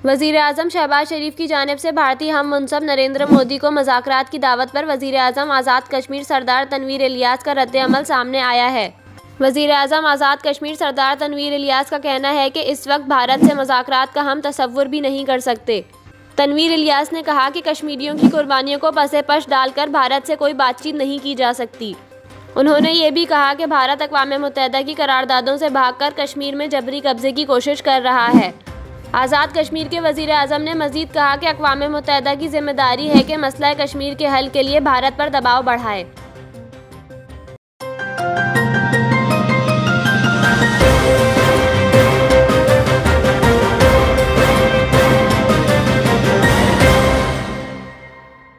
वज़ीर आज़म शहबाज शरीफ की जानिब से भारतीय हम मुंसब नरेंद्र मोदी को मुज़ाकरात की दावत पर वज़ीर आज़म आज़ाद कश्मीर सरदार तनवीर इलियास का रद्द-ए-अमल सामने आया है। वज़ीर आज़म आज़ाद कश्मीर सरदार तनवीर इलियास का कहना है कि इस वक्त भारत से मुज़ाकरात का हम तसव्वुर भी नहीं कर सकते। तनवीर इलियास ने कहा कि कश्मीरियों की कुर्बानियों को पसे-पश डालकर भारत से कोई बातचीत नहीं की जा सकती। उन्होंने ये भी कहा कि भारत अक़वाम मुत्तहिदा की करारदादों से भागकर कश्मीर में जबरी कब्जे की कोशिश कर रहा है। आज़ाद कश्मीर के वज़ीर आज़म ने मज़ीद कहा कि अक़वाम मुत्तहिदा की ज़िम्मेदारी है कि मसला कश्मीर के हल के लिए भारत पर दबाव बढ़ाए।